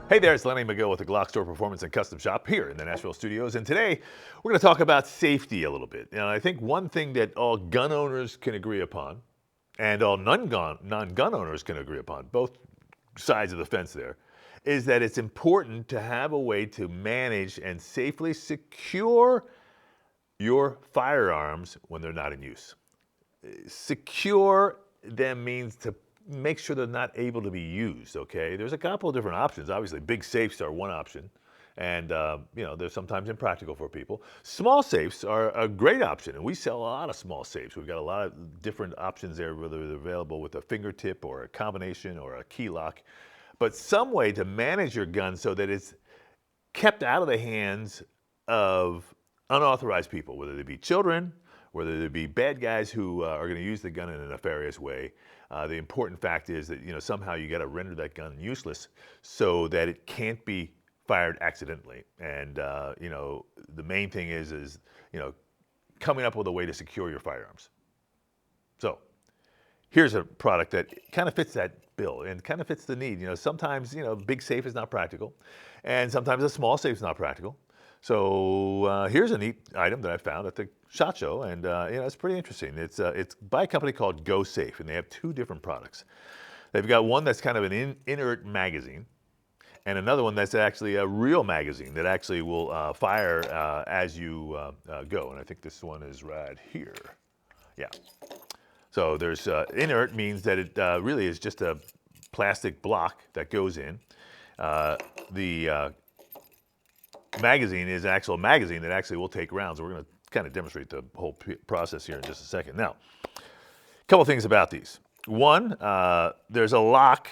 Hey there, it's Lenny McGill with the GlockStore Performance and Custom Shop here in the Nashville studios. And today we're going to talk about safety a little bit. I think one thing that all gun owners can agree upon and all non-gun owners can agree upon, both sides of the fence there, is that it's important to have a way to manage and safely secure your firearms when they're not in use. Secure them means to make sure they're not able to be used, okay? There's a couple of different options. Obviously, big safes are one option, and they're sometimes impractical for people. Small safes are a great option, and we sell a lot of small safes. We've got a lot of different options there, whether they're available with a fingertip or a combination or a key lock. But some way to manage your gun so that it's kept out of the hands of unauthorized people, whether they be children, whether they be bad guys who are going to use the gun in a nefarious way. The important fact is that somehow you got to render that gun useless so that it can't be fired accidentally. And the main thing is coming up with a way to secure your firearms. So here's a product that kind of fits that bill and kind of fits the need. Sometimes big safe is not practical, and sometimes a small safe is not practical. So here's a neat item that I found at the SHOT Show, and it's pretty interesting. It's by a company called GoSafe, and they have two different products. They've got one that's kind of an inert magazine, and another one that's actually a real magazine that actually will fire as you go. And I think this one is right here. Yeah. So there's inert means that it really is just a plastic block that goes in. The magazine is an actual magazine that actually will take rounds. We're going to kind of demonstrate the whole process here in just a second. Now, a couple things about these. One, there's a lock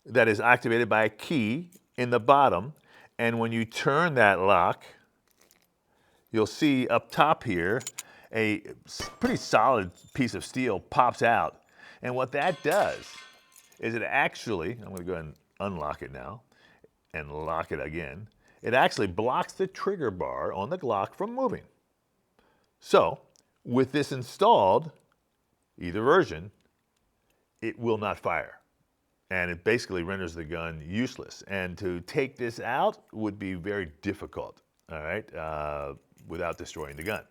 that is activated by a key in the bottom, and when you turn that lock, you'll see up top here a pretty solid piece of steel pops out. And what that does is it actually, I'm going to go ahead and unlock it now and lock it again. It actually blocks the trigger bar on the Glock from moving. So with this installed, either version, it will not fire. And it basically renders the gun useless. And to take this out would be very difficult, all right, without destroying the gun.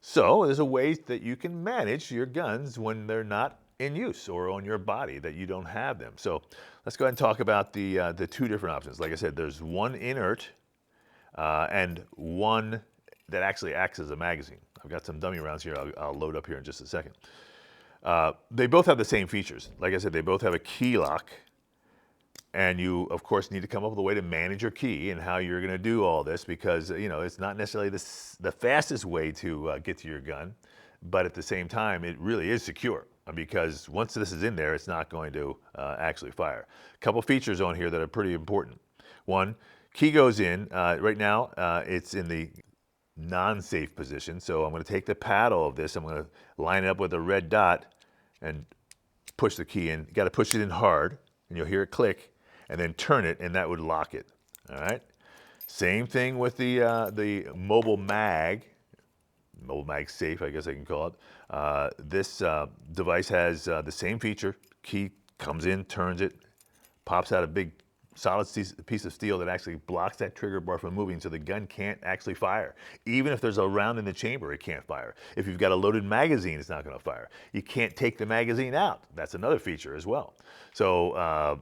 So there's a way that you can manage your guns when they're not in use or on your body, that you don't have them. So let's go ahead and talk about the two different options. Like I said, there's one inert and one that actually acts as a magazine. I've got some dummy rounds here I'll load up here in just a second. They both have the same features. Like I said, they both have a key lock. And you, of course, need to come up with a way to manage your key and how you're going to do all this, because it's not necessarily the fastest way to get to your gun, but at the same time, it really is secure, because once this is in there, it's not going to actually fire. A couple features on here that are pretty important. One, key goes in. Right now, it's in the non-safe position, so I'm going to take the paddle of this. I'm going to line it up with a red dot and push the key in. You got to push it in hard, and you'll hear it click, and then turn it, and that would lock it. All right. Same thing with the mobile mag safe, I guess I can call it. This device has the same feature. Key comes in, turns it, pops out a big solid piece of steel that actually blocks that trigger bar from moving, so the gun can't actually fire. Even if there's a round in the chamber, it can't fire. If you've got a loaded magazine, it's not going to fire. You can't take the magazine out. That's another feature as well. So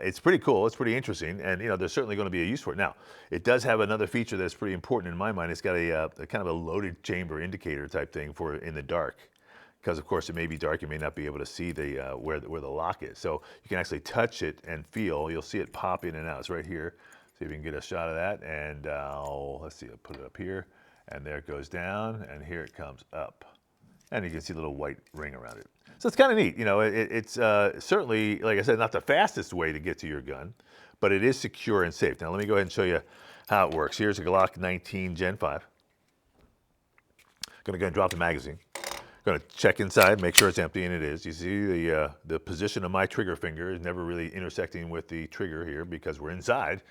it's pretty cool. It's pretty interesting, and there's certainly going to be a use for it. Now, it does have another feature that's pretty important in my mind. It's got a kind of a loaded chamber indicator type thing for in the dark, because of course it may be dark. You may not be able to see the where the lock is. So you can actually touch it and feel. You'll see it pop in and out. It's right here. See if you can get a shot of that. And let's see. I'll put it up here, and there it goes down, and here it comes up, and you can see a little white ring around it. So it's kind of neat. It's certainly, like I said, not the fastest way to get to your gun, but it is secure and safe. Now let me go ahead and show you how it works. Here's a Glock 19 Gen 5. Going to go and drop the magazine. Going to check inside, make sure it's empty, and it is. You see the position of my trigger finger is never really intersecting with the trigger here because we're inside.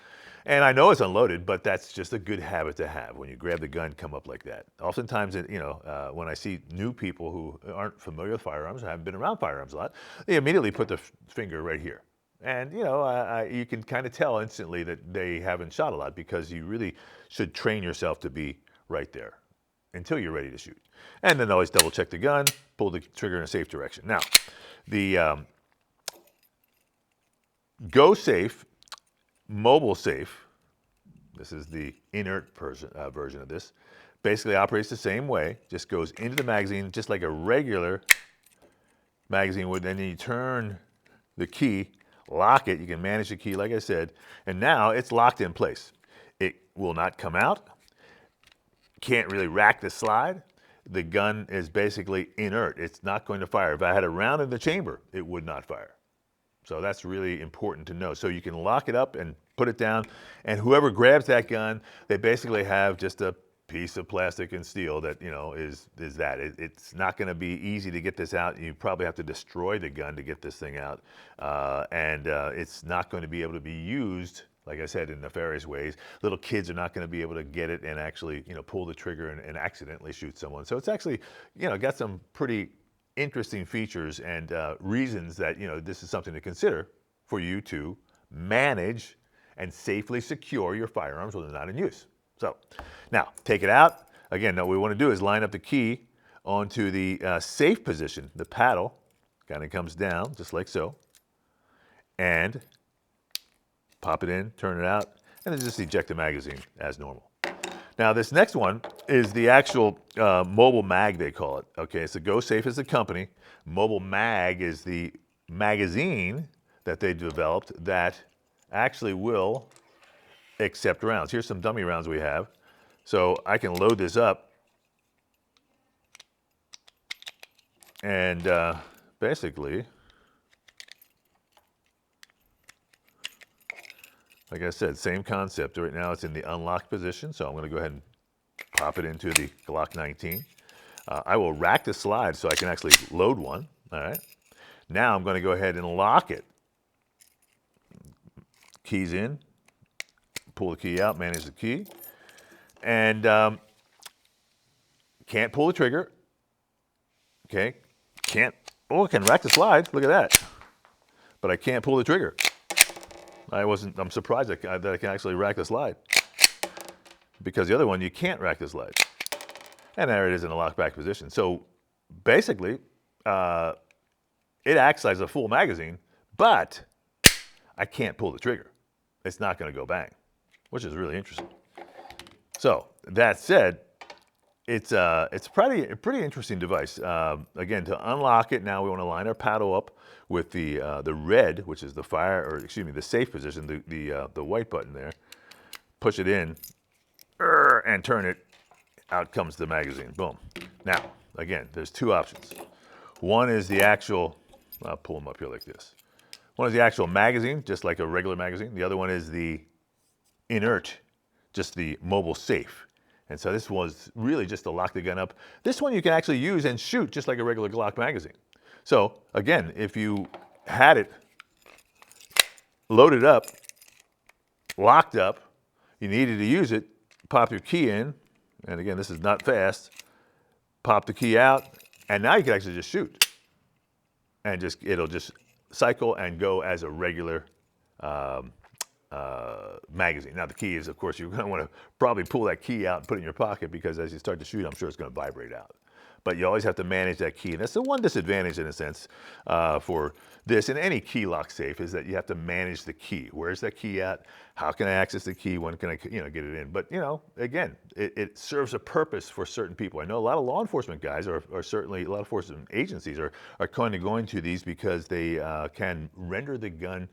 And I know it's unloaded, but that's just a good habit to have. When you grab the gun, come up like that. Oftentimes, when I see new people who aren't familiar with firearms or haven't been around firearms a lot, they immediately put the finger right here. And you can kind of tell instantly that they haven't shot a lot, because you really should train yourself to be right there until you're ready to shoot. And then always double check the gun, pull the trigger in a safe direction. Now, the GoSafe mobile safe, this is the inert version of this, basically operates the same way, just goes into the magazine just like a regular magazine would. Then you turn the key, lock it, you can manage the key like I said, and now it's locked in place. It will not come out, can't really rack the slide. The gun is basically inert. It's not going to fire. If I had a round in the chamber, it would not fire. So that's really important to know. So you can lock it up and put it down, and whoever grabs that gun, they basically have just a piece of plastic and steel that is that. It's not going to be easy to get this out. You probably have to destroy the gun to get this thing out, and it's not going to be able to be used, like I said, in nefarious ways. Little kids are not going to be able to get it and actually pull the trigger and accidentally shoot someone. So it's actually got some pretty interesting features and reasons that this is something to consider for you to manage and safely secure your firearms when they're not in use. So now take it out. Again, what we want to do is line up the key onto the safe position. The paddle kind of comes down just like so, and pop it in, turn it out, and then just eject the magazine as normal. Now this next one is the actual mobile mag, they call it. Okay, so GoSafe is the company. Mobile mag is the magazine that they developed that actually will accept rounds. Here's some dummy rounds we have. So I can load this up and basically, like I said, same concept. Right now it's in the unlocked position, so I'm going to go ahead and pop it into the Glock 19. I will rack the slide so I can actually load one. All right. Now I'm going to go ahead and lock it. Keys in, pull the key out, manage the key, and can't pull the trigger. Okay, I can rack the slide. Look at that, but I can't pull the trigger. I'm surprised that I can actually rack the slide, because the other one you can't rack the slide. And there it is in a locked back position. So basically, it acts as a full magazine, but I can't pull the trigger. It's not going to go bang, which is really interesting. So that said, it's a pretty interesting device. Again, to unlock it, now we want to line our paddle up with the red, which is the safe position, the white button there. Push it in, and turn it. Out comes the magazine. Boom. Now, again, there's two options. One is the actual. I'll pull them up here like this. One is the actual magazine, just like a regular magazine. The other one is the inert, just the mobile safe. And so this was really just to lock the gun up. This one you can actually use and shoot just like a regular Glock magazine. So again, if you had it loaded up, locked up, you needed to use it, pop your key in, and again, this is not fast, pop the key out, and now you can actually just shoot. And it'll just cycle and go as a regular magazine. Now the key is, of course, you're going to want to probably pull that key out and put it in your pocket, because as you start to shoot, I'm sure it's going to vibrate out. But you always have to manage that key. And that's the one disadvantage, in a sense, for this and any key lock safe, is that you have to manage the key. Where's that key at? How can I access the key? When can I get it in? But again, it serves a purpose for certain people. I know a lot of law enforcement guys, or certainly a lot of enforcement agencies, are kind of going to these because they can render the gun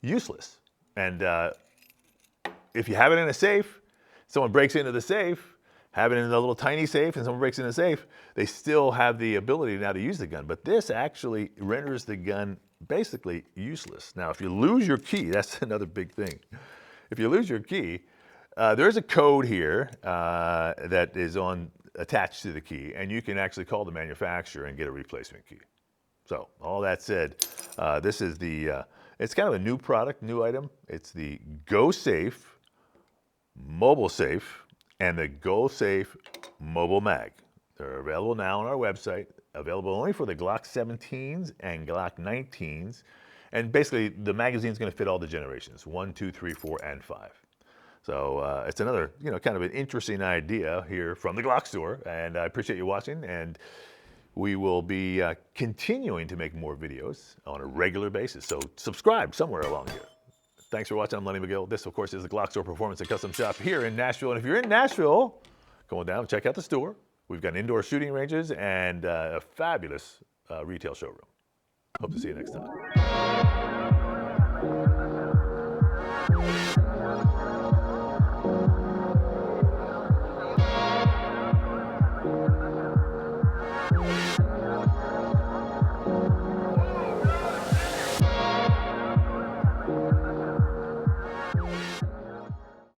useless. And if you have it in a safe, someone breaks into the safe, have it in a little tiny safe, and someone breaks in the safe, they still have the ability now to use the gun. But this actually renders the gun basically useless. Now, if you lose your key, that's another big thing. If you lose your key, there's a code here that is attached to the key, and you can actually call the manufacturer and get a replacement key. So all that said, this is it's kind of a new product, new item. It's the GoSafe mobile safe and the GoSafe mobile mag. They're available now on our website, available only for the Glock 17s and Glock 19s. And basically, the magazine's going to fit all the generations, 1, 2, 3, 4, and 5. So it's another, kind of an interesting idea here from the GlockStore. And I appreciate you watching. And we will be continuing to make more videos on a regular basis. So subscribe somewhere along here. Thanks for watching. I'm Lenny McGill. This, of course, is the GlockStore Performance and Custom Shop here in Nashville. And if you're in Nashville, go on down, check out the store. We've got indoor shooting ranges and a fabulous retail showroom. Hope to see you next time.